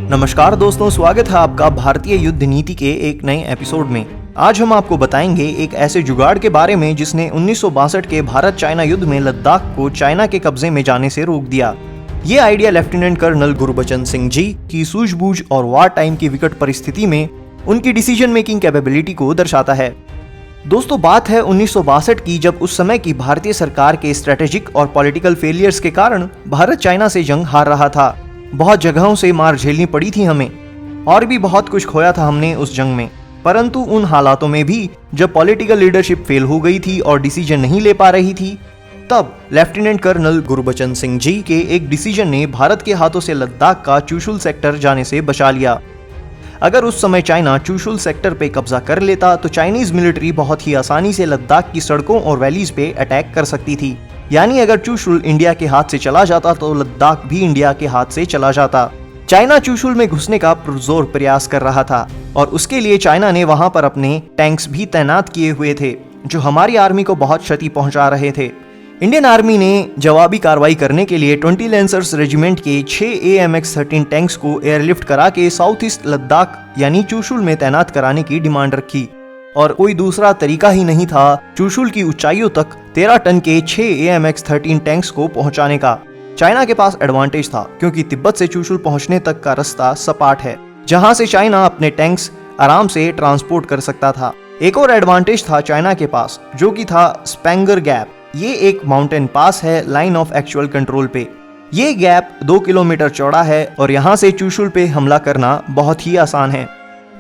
नमस्कार दोस्तों, स्वागत है आपका भारतीय युद्ध नीति के एक नए एपिसोड में। आज हम आपको बताएंगे एक ऐसे जुगाड़ के बारे में जिसने 1962 के भारत चाइना युद्ध में लद्दाख को चाइना के कब्जे में जाने से रोक दिया। ये idea lieutenant colonel Gurbachan Singh ji की सूझबूझ और वार टाइम की विकट परिस्थिति में उनकी डिसीजन मेकिंग कैपेबिलिटी को दर्शाता है। दोस्तों, बात है 1962 की, जब उस समय की भारतीय सरकार के स्ट्रेटेजिक और पॉलिटिकल फेलियर्स के कारण भारत चाइना से जंग हार रहा था। बहुत जगहों से मार झेलनी पड़ी थी हमें, और भी बहुत कुछ खोया था हमने उस जंग में। परंतु उन हालातों में भी जब पॉलिटिकल लीडरशिप फेल हो गई थी और डिसीजन नहीं ले पा रही थी, तब लेफ्टिनेंट कर्नल गुरबचन सिंह जी के एक डिसीजन ने भारत के हाथों से लद्दाख का चुशुल सेक्टर जाने से बचा लिया। अगर उस समय चाइना चुशुल सेक्टर पे कब्जा कर लेता तो चाइनीज मिलिट्री बहुत ही आसानी से लद्दाख की सड़कों और वैलीज पे अटैक कर सकती थी। यानी अगर चुशुल इंडिया के हाथ से चला जाता तो लद्दाख भी इंडिया के हाथ से चला जाता। चाइना चुशुल में घुसने का पुरजोर प्रयास कर रहा था और उसके लिए चाइना ने वहां पर अपने टैंक्स भी तैनात किए हुए थे, जो हमारी आर्मी को बहुत क्षति पहुंचा रहे थे। इंडियन आर्मी ने जवाबी कार्रवाई करने के लिए 20 लैंसर्स रेजिमेंट के 6 AMX-13 टैंक्स को एयरलिफ्ट करा के साउथ ईस्ट लद्दाख यानी चुशुल में तैनात कराने की डिमांड रखी, और कोई दूसरा तरीका ही नहीं था चुशुल की ऊंचाइयों तक 13 टन के 6 AMX-13 टैंक्स को पहुंचाने का। चाइना के पास एडवांटेज था क्योंकि तिब्बत से चुशुल पहुंचने तक का रास्ता सपाट है, जहां से चाइना अपने टैंक्स आराम से ट्रांसपोर्ट कर सकता था। एक और एडवांटेज था चाइना के पास, जो कि था स्पेंगर गैप। ये एक माउंटेन पास है लाइन ऑफ एक्चुअल कंट्रोल पे। ये गैप 2 किलोमीटर चौड़ा है और यहाँ से चुशुल पे हमला करना बहुत ही आसान है।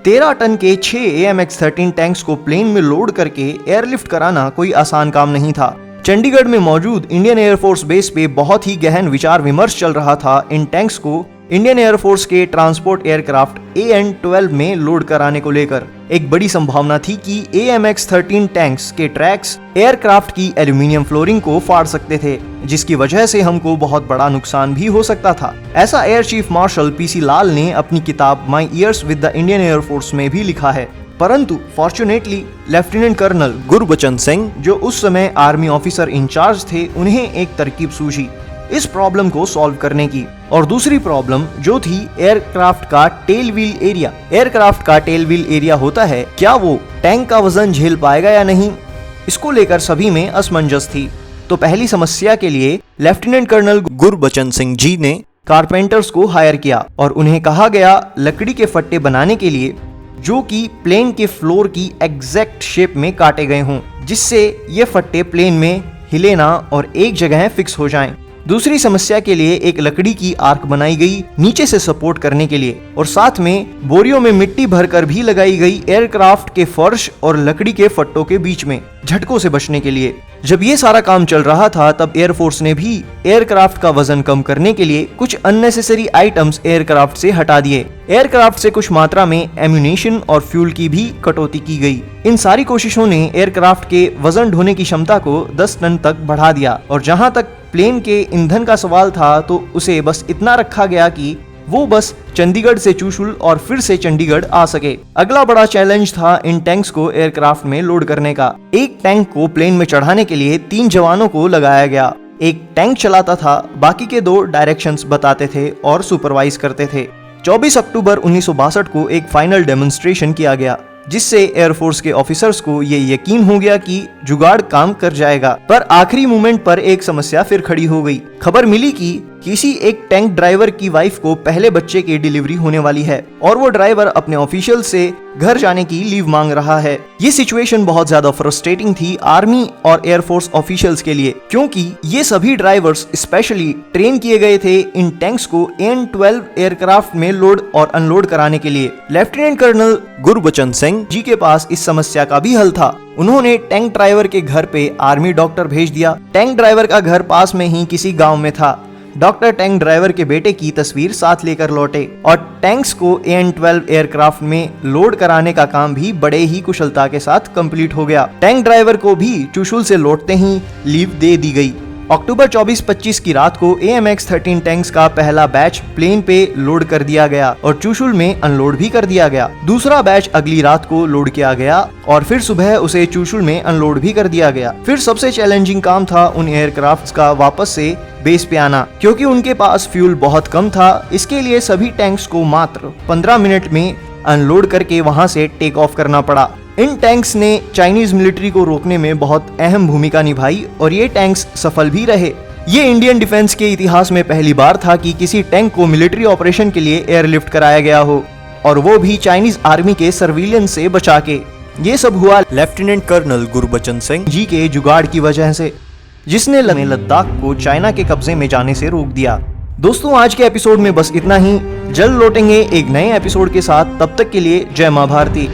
13 टन के 6 AMX-13 टैंक्स को प्लेन में लोड करके एयरलिफ्ट कराना कोई आसान काम नहीं था। चंडीगढ़ में मौजूद इंडियन एयरफोर्स बेस पे बहुत ही गहन विचार विमर्श चल रहा था इन टैंक्स को इंडियन एयरफोर्स के ट्रांसपोर्ट एयरक्राफ्ट AN-12 में लोड कराने को लेकर। एक बड़ी संभावना थी कि AMX-13 टैंक्स के ट्रैक्स एयरक्राफ्ट की एल्यूमिनियम फ्लोरिंग को फाड़ सकते थे, जिसकी वजह से हमको बहुत बड़ा नुकसान भी हो सकता था। ऐसा air chief marshal PC Lal ने अपनी किताब my years with the Indian air force में भी लिखा है। परंतु fortunately lieutenant colonel Gurbachan Singh, जो उस समय आर्मी ऑफिसर इंचार्ज थे, उन्हें एक तरकीब सूझी इस प्रॉब्लम को सॉल्व करने की। और दूसरी प्रॉब्लम जो थी एयरक्राफ्ट का टेल व्हील एरिया। एयरक्राफ्ट का टेल व्हील एरिया होता है, क्या वो टैंक का वजन झेल पाएगा या नहीं, इसको लेकर सभी में असमंजस थी। तो पहली समस्या के लिए लेफ्टिनेंट कर्नल गुरबचन सिंह जी ने कारपेंटर्स को हायर किया और उन्हें कहा गया लकड़ी के फट्टे बनाने के लिए जो कि प्लेन के फ्लोर की एग्जैक्ट शेप में काटे गए हों, जिससे ये फट्टे प्लेन में हिले ना और एक जगह फिक्स हो जाएं। दूसरी समस्या के लिए एक लकड़ी की आर्क बनाई गई नीचे से सपोर्ट करने के लिए, और साथ में बोरियों में मिट्टी भरकर भी लगाई गई एयरक्राफ्ट के फर्श और लकड़ी के फट्टों के बीच में झटकों से बचने के लिए। जब ये सारा काम चल रहा था तब एयरफोर्स ने भी एयरक्राफ्ट का वजन कम करने के लिए कुछ अननेसेसरी आइटम्स एयरक्राफ्ट से हटा दिए। एयरक्राफ्ट से कुछ मात्रा में एम्यूनेशन और फ्यूल की भी कटौती की गई। इन सारी कोशिशों ने एयरक्राफ्ट के वजन ढोने की क्षमता को 10 टन तक बढ़ा दिया, और जहां तक प्लेन के ईंधन का सवाल था तो उसे बस इतना रखा गया कि वो बस चंडीगढ़ से चुशुल और फिर से चंडीगढ़ आ सके। अगला बड़ा चैलेंज था इन टैंक्स को एयरक्राफ्ट में लोड करने का। एक टैंक को प्लेन में चढ़ाने के लिए 3 जवानों को लगाया गया। एक टैंक चलाता था, बाकी के 2 डायरेक्शंस बताते थे और सुपरवाइज करते थे। 24 अक्टूबर 1962 को एक फाइनल डेमोन्स्ट्रेशन किया गया, जिससे एयरफोर्स के ऑफिसर्स को ये यकीन हो गया कि जुगाड़ काम कर जाएगा। पर आखिरी मोमेंट पर एक समस्या फिर खड़ी हो गई। खबर मिली कि किसी एक टैंक ड्राइवर की वाइफ को पहले बच्चे की डिलीवरी होने वाली है और वो ड्राइवर अपने ऑफिशियल से घर जाने की लीव मांग रहा है। ये सिचुएशन बहुत ज्यादा फ्रस्ट्रेटिंग थी आर्मी और एयरफोर्स ऑफिशियल्स के लिए, क्योंकि ये सभी ड्राइवर्स स्पेशली ट्रेन किए गए थे इन टैंक्स को AN-12 एयरक्राफ्ट में लोड और अनलोड कराने के लिए। लेफ्टिनेंट कर्नल गुरबचन सिंह जी के पास इस समस्या का भी हल था। उन्होंने टैंक ड्राइवर के घर पे आर्मी डॉक्टर भेज दिया। टैंक ड्राइवर का घर पास में ही किसी गांव में था। डॉक्टर टैंक ड्राइवर के बेटे की तस्वीर साथ लेकर लौटे और टैंक्स को AN-12 एयरक्राफ्ट में लोड कराने का काम भी बड़े ही कुशलता के साथ कंप्लीट हो गया। टैंक ड्राइवर को भी चुशुल से लौटते ही लीव दे दी गई। अक्टूबर 24-25 की रात को AMX-13 टैंक्स का पहला बैच प्लेन पे लोड कर दिया गया और चुशुल में अनलोड भी कर दिया गया। दूसरा बैच अगली रात को लोड किया गया और फिर सुबह उसे चुशुल में अनलोड भी कर दिया गया। फिर सबसे चैलेंजिंग काम था उन एयरक्राफ्ट्स का वापस से बेस पे आना। क्योंकि उनके पास फ्यूल बहुत कम था, इसके लिए सभी टैंक्स को मात्र 15 मिनट में अनलोड करके वहां से टेक ऑफ करना पड़ा। इन टैंक्स ने चाइनीज मिलिट्री को रोकने में बहुत अहम भूमिका निभाई और ये टैंक्स सफल भी रहे। ये इंडियन डिफेंस के इतिहास में पहली बार था कि किसी टैंक को मिलिट्री ऑपरेशन के लिए एयरलिफ्ट कराया गया हो, और वो भी चाइनीज आर्मी के सर्विलियंस से बचा के। ये सब हुआ लेफ्टिनेंट कर्नल गुरबचन सिंह जी के जुगाड़ की वजह से, जिसने लद्दाख को चाइना के कब्जे में जाने से रोक दिया। दोस्तों, आज के एपिसोड में बस इतना ही। जल्द लौटेंगे एक नए एपिसोड के साथ, तब तक के लिए जय मां भारती।